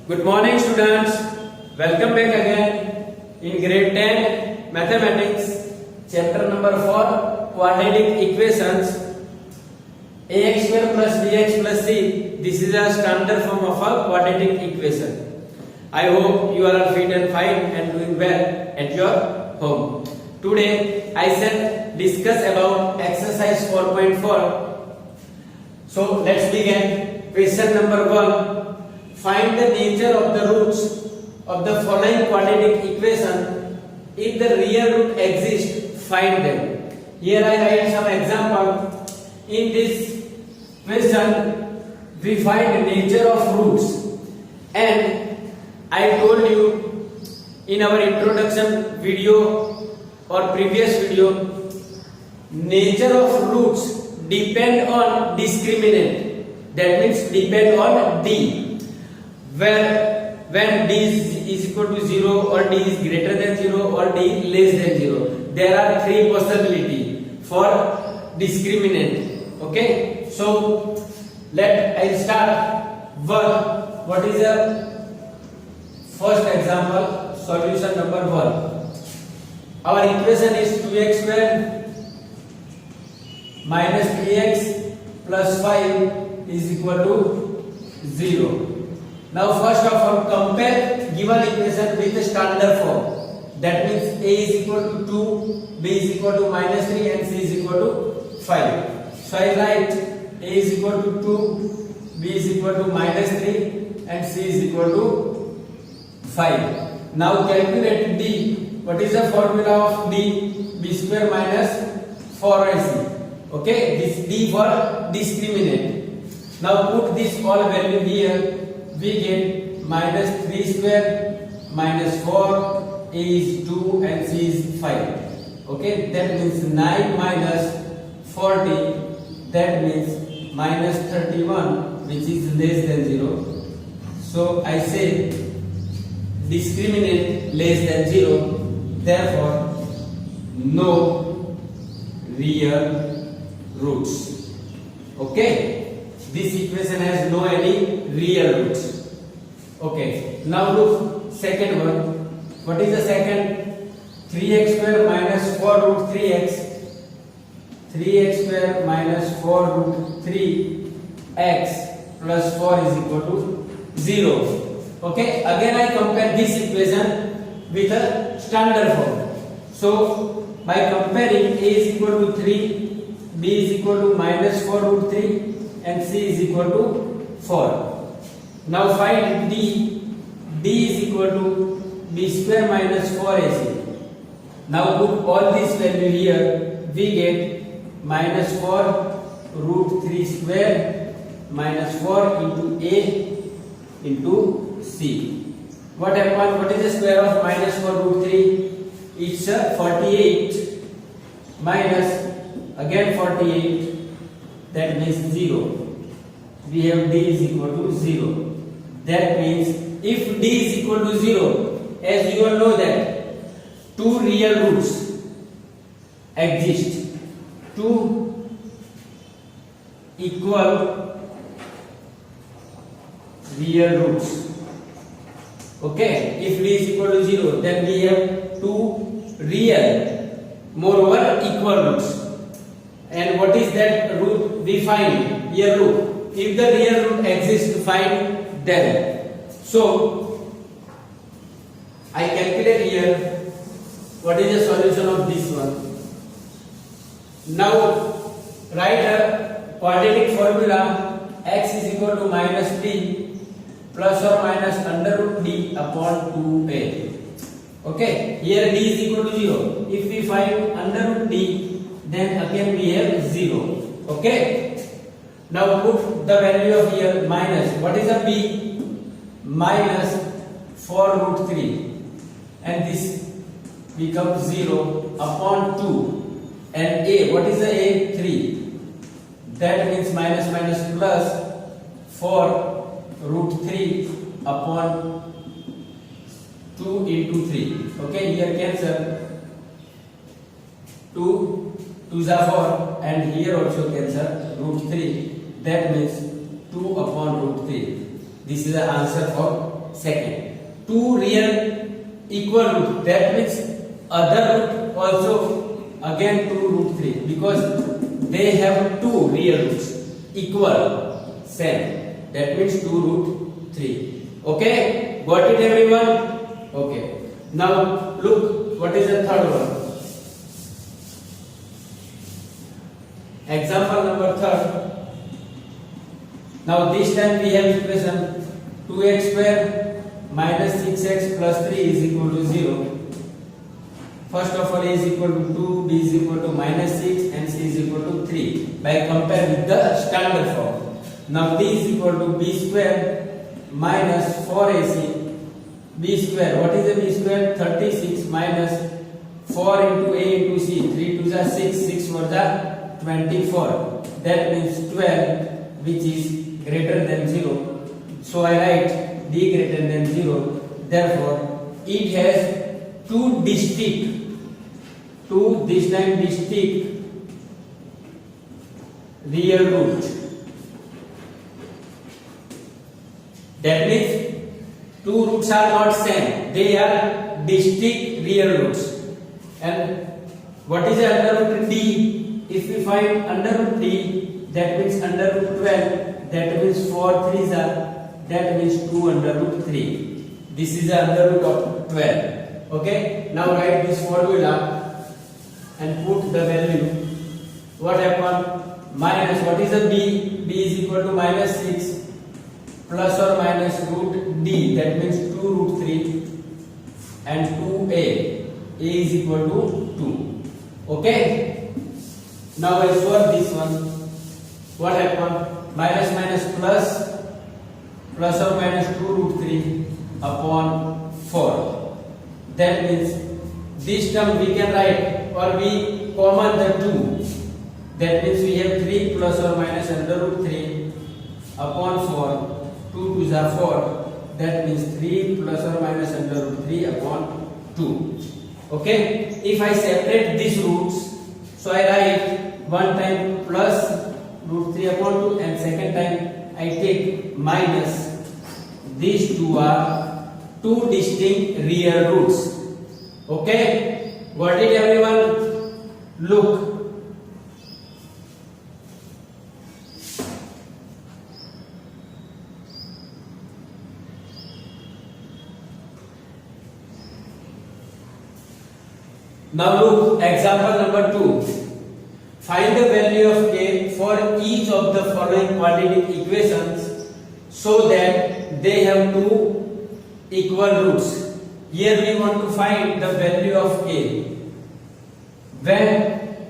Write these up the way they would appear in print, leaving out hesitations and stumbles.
Good morning students. Welcome back again in grade 10 mathematics chapter number 4 quadratic equations. Ax square plus bx plus c, this is a standard form of a quadratic equation. I hope you all are fit and fine and doing well at your home. Today I shall discuss about exercise 4.4. So let's begin. Question number 1. Find the nature of the roots of the following quadratic equation. If the real root exists, find them. Here I write some example. In this question, we find the nature of roots. And I told you in our introduction video or previous video, nature of roots depend on discriminant. That means depend on D. Where when d is equal to 0 or d is greater than 0 or d is less than 0, there are three possibilities for discriminant. Okay, so I start one. What is the first example? Solution number 1. Our equation is 2x square minus 3x plus 5 is equal to 0. Now first of all, compare given equation with the standard form. That means a is equal to 2, b is equal to minus 3 and c is equal to 5. So I write a is equal to 2, b is equal to minus 3 and c is equal to 5. Now calculate d. What is the formula of d? b square minus 4ac. Okay, this d for discriminant. Now put this all value here. We get minus 3 square minus 4, a is 2 and c is 5. Okay, that means 9 minus 40, that means minus 31, which is less than 0. So I say discriminant less than 0, therefore no real roots. Okay. This equation has no any real roots. Okay. Now look second one. What is the second? 3x square minus 4 root 3x. 3x square minus 4 root 3x plus 4 is equal to 0. Okay. Again I compare this equation with a standard form. So by comparing, a is equal to 3, b is equal to minus 4 root 3 and c is equal to 4. Now find d. D is equal to b square minus 4ac. Now put all this value here. We get minus 4 root 3 square minus 4 into a into c. What happened? What is the square of minus 4 root 3? It's 48 minus again 48. That means 0. We have d is equal to 0. That means if d is equal to 0, as you all know that two real roots exist. Two equal real roots. Okay, if d is equal to 0, then we have two real, moreover equal roots. And what is that root? We find real root. If the real root exists, find them. So I calculate here what is the solution of this one. Now write a quadratic formula. X is equal to minus d plus or minus under root d upon 2a. Okay, here d is equal to 0. If we find under root d, then again we have 0. Okay. Now put the value of here minus. What is the b? Minus 4 root 3. And this becomes 0 upon 2. And a. What is the a? 3. That means minus minus plus 4 root 3 upon 2 into 3. Okay, here cancel. 2 2s are 4 and here also cancel root 3. That means 2 upon root 3. This is the answer for second. Two real equal root, that means other root also again 2 root 3 because they have two real roots equal same, that means 2 root 3. Okay, got it everyone? Okay, now look what is the third one. Example number third. Now this time we have equation 2x square minus 6x plus 3 is equal to 0. First of all, a is equal to 2, b is equal to minus 6 and c is equal to 3 by compare with the standard form. Now d is equal to b square minus 4ac b square. What is a b square? 36 minus 4 into a into c. 3 to the 6, 6 for the 24. That means 12, which is greater than 0. So I write d greater than 0. Therefore, it has two distinct real roots. That means two roots are not same, they are distinct real roots. And what is under root d? If we find under root d, that means under root 12, that means 4 3s are, that means 2 under root 3. This is the under root of 12. Okay, now write this formula and put the value. What happened? Minus, what is a b? b is equal to minus 6 plus or minus root d, that means 2 root 3 and 2a. a is equal to 2. Okay, now I solve this one. What happened? Minus minus plus or minus 2 root 3 upon 4. That means this term we can write or we common the 2. That means we have 3 plus or minus under root 3 upon 4. 2 to the 4. That means 3 plus or minus under root 3 upon 2. Okay. If I separate these roots, so I write one time plus root 3 upon 2 and second time I take minus. These two are two distinct real roots. Okay, got it everyone? Look. Now look, example number 2. Find the value of k for each of the following quadratic equations so that they have two equal roots. Here we want to find the value of k when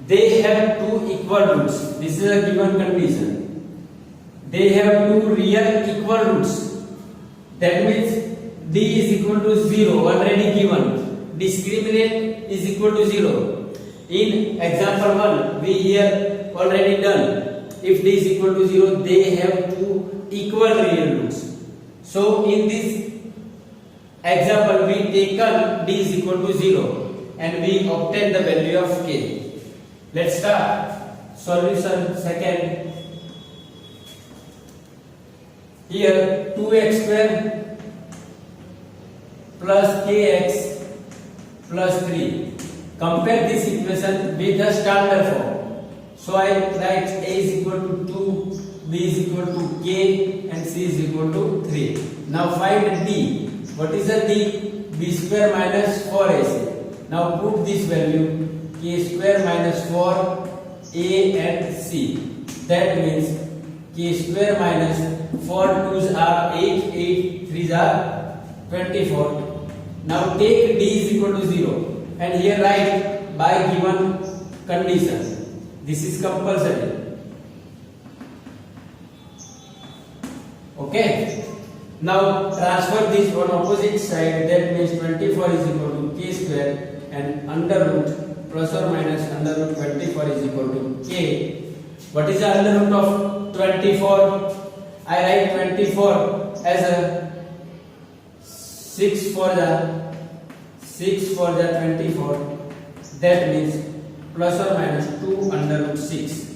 they have two equal roots. This is a given condition. They have two real equal roots. That means d is equal to 0, already given. Discriminant is equal to 0. In example 1, we here already done. If d is equal to 0, they have two equal real roots. So in this example, we taken d is equal to 0 and we obtain the value of k. Let's start. Solution second. Here 2x square plus kx plus 3. Compare this equation with the standard form. So I write a is equal to 2, b is equal to k and c is equal to 3. Now find d. What is the d? b square minus 4ac. Now put this value k square minus 4 a and c. That means k square minus 4 2s are 8, 8 3s are 24. Now take d is equal to 0 and here write by given condition. This is compulsory. Okay. Now transfer this on opposite side. That means 24 is equal to k square and under root plus or minus under root 24 is equal to k. What is the under root of 24? I write 24 as a 6 for the 24. That means plus or minus 2 under root 6.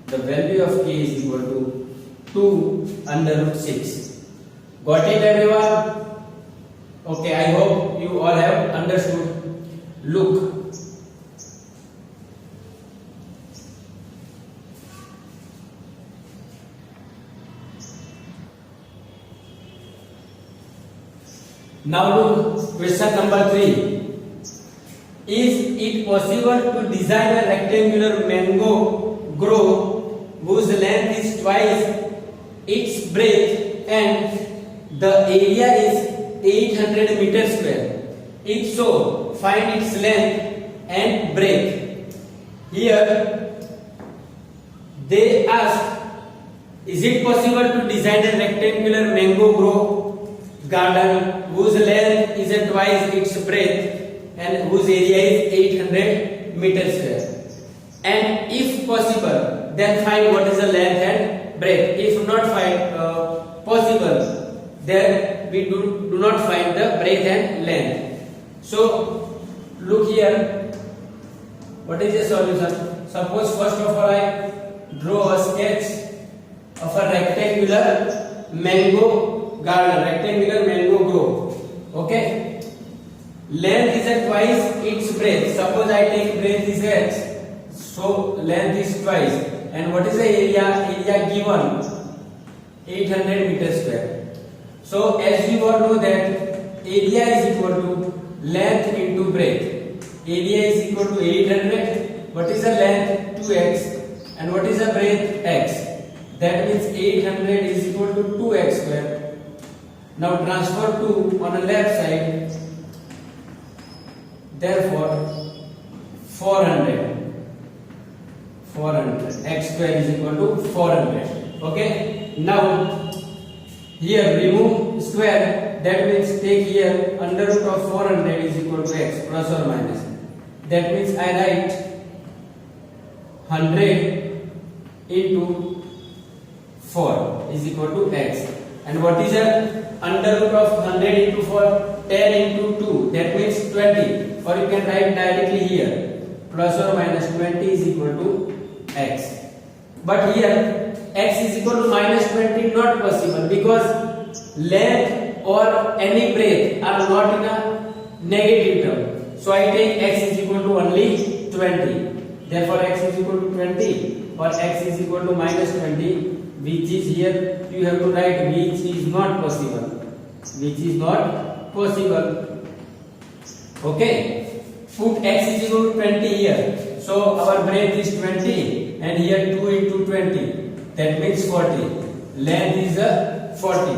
The value of k is equal to 2 under root 6. Got it, everyone? Okay, I hope you all have understood. Look. Now look, question number 3. Is it possible to design a rectangular mango grove whose length is twice its breadth and the area is 800 meters square? If so, find its length and breadth. Here they ask, is it possible to design a rectangular mango grove garden whose length is twice its breadth and whose area is 800 meters square? And if possible, then find what is the length and breadth. If not possible, then we do not find the breadth and length. So look here, what is the solution? Suppose first of all I draw a sketch of a rectangular mango garden, rectangular mango grove. Okay, length is twice its breadth. Suppose I take breadth is h, so length is twice. And what is the area? Area given 800 meters square. So as you all know that area is equal to length into breadth. Area is equal to 800. What is the length? 2x. And what is the breadth? X. That means 800 is equal to 2x square. Now transfer 2 on the left side. Therefore 400 x square is equal to 400. Okay, now here remove square, that means take here under root of 400 is equal to x plus or minus. That means I write 100 into 4 is equal to x. And what is the under root of 100 into 4? 10 into 2, that means 20. Or you can write directly here plus or minus 20 is equal to x. But here x is equal to minus 20 not possible, because length or any breadth are not in a negative term. So I take x is equal to only 20. Therefore x is equal to 20 or x is equal to minus 20, which is here you have to write which is not possible. Which is not possible. Okay, put x is equal to 20 here. So our breadth is 20 and here 2 into 20. That means 40. Length is 40,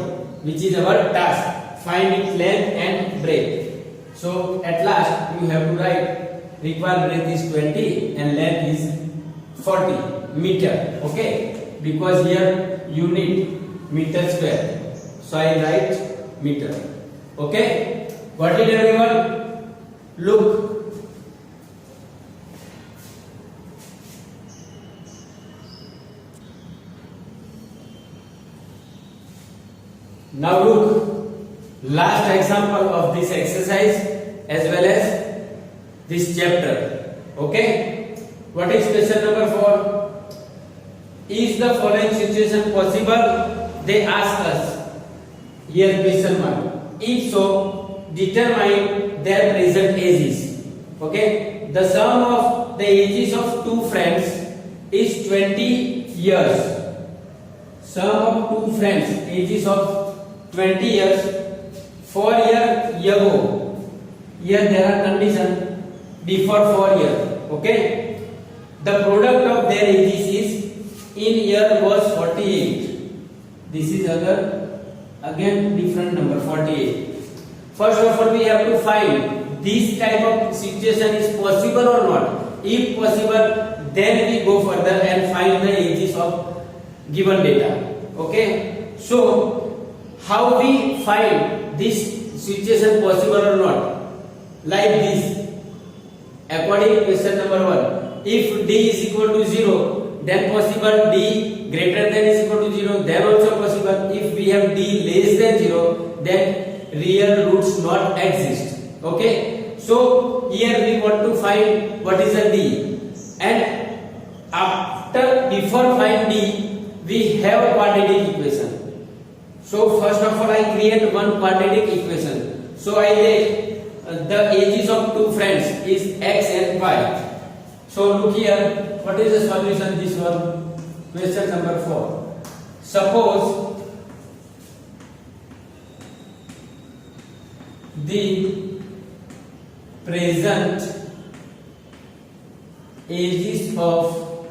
which is our task. Find its length and breadth. So at last you have to write required breadth is 20 and length is 40 meter. Okay, because here unit meter square. So I write meter. Okay, got it everyone? Look. Now look, last example of this exercise as well as this chapter. Okay, what is question number 4? Is the following situation possible? They ask us. Here question 1. If so, determine their present ages. Okay, the sum of the ages of two friends is 20 years. Sum of two friends ages of 20 years, 4 years ago. Here there are conditions before 4 years. Okay, the product of their ages is in year was 48. This is again different number 48. First of all we have to find this type of situation is possible or not. If possible, then we go further and find the ages of given data. Okay, so how we find this situation possible or not? Like this. According to question number 1, if d is equal to 0, then possible d greater than is equal to 0, then also possible. If we have d less than 0, then real roots not exist. Okay, so here we want to find what is the d, and before find d we have a quadratic equation. So first of all, I create one quadratic equation. So I take the ages of two friends is x and y. So look here, what is the solution? This one, question number 4. Suppose the present ages of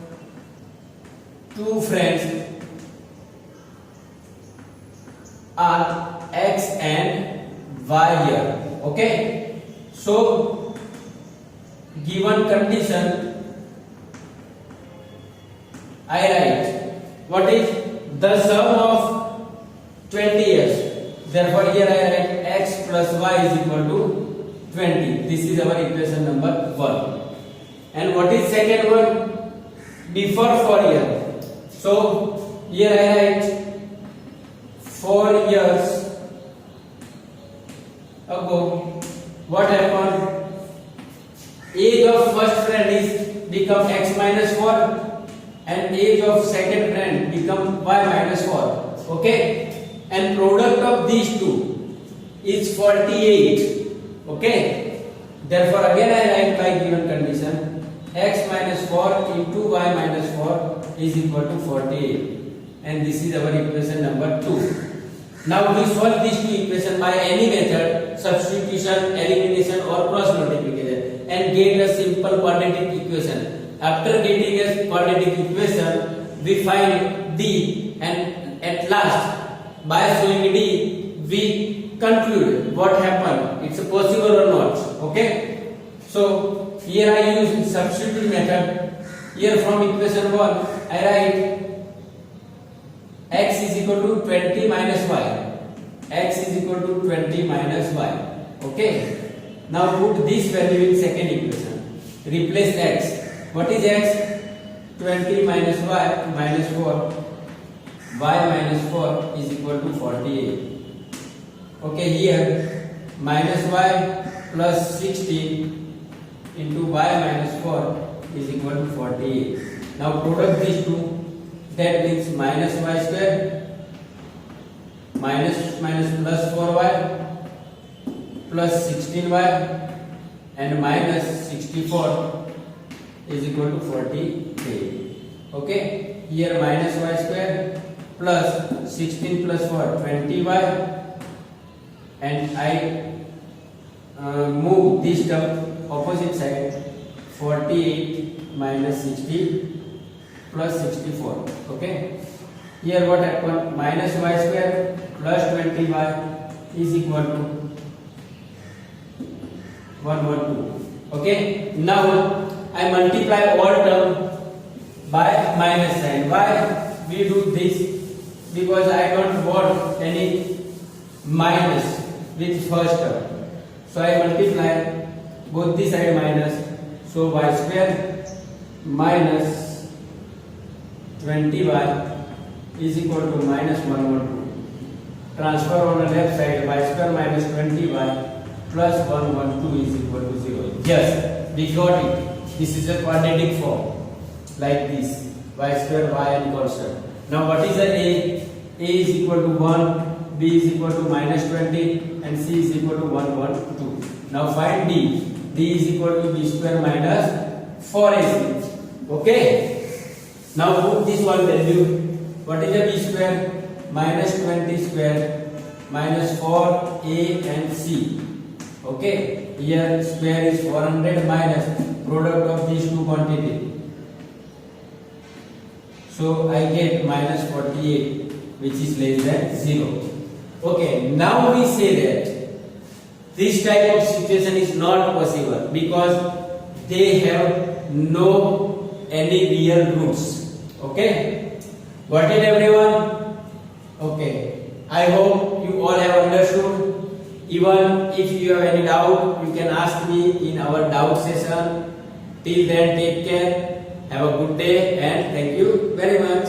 two friends are x and y here. Okay, so given condition I write what is the sum of 20 years. Therefore here I write x plus y is equal to 20. This is our equation number 1. And what is second one? Before 4 years. So here I write 4 years ago, what happened? Age of first friend is become x minus 4 and age of second friend become y minus 4. Okay, and product of these two is 48. Okay, therefore again I write by given condition x minus 4 into y minus 4 is equal to 48, and this is our equation number 2. Now we solve these two equations by any method, substitution, elimination or cross multiplication, and get a simple quadratic equation. After getting a quadratic equation, we find D, and at last by showing D we conclude what happened, it's possible or not. Okay, so here I use substitute method. Here from equation 1 I write x is equal to 20 minus y. X is equal to 20 minus y. Okay. Now put this value in second equation. Replace x. What is x? 20 minus y minus 4. Y minus 4 is equal to 48. Okay, here minus y plus 16 into y minus 4 is equal to 48. Now product these two. That means minus y square minus plus 4y plus 16y and minus 64 is equal to 48. Okay, here minus y square plus 16 plus 4 20y, and I move this term opposite side. 48 minus 60 plus 64. Okay, here what happened? Minus y square plus 20y is equal to 112. Okay, now I multiply all term by minus sign. Why we do this? Because I don't want any minus with first term, so I multiply both the side minus. So y square minus 20y is equal to minus 112. Transfer on the left side, y square minus 20y plus 112 is equal to 0. Yes, we got it. This is a quadratic form like this, y square y and constant. Now what is the a? A is equal to 1, b is equal to minus 20 and c is equal to 112. Now find d. D is equal to b square minus 4ac. Okay. Now put this one value. What is a b square? Minus 20 square minus 4a and c. Okay. Here square is 400 minus product of these two quantity. So I get minus 48, which is less than 0. Okay. Now we say that this type of situation is not possible because they have no any real roots. Okay, got it everyone? Okay, I hope you all have understood. Even if you have any doubt, you can ask me in our doubt session. Till then, take care, have a good day, and thank you very much.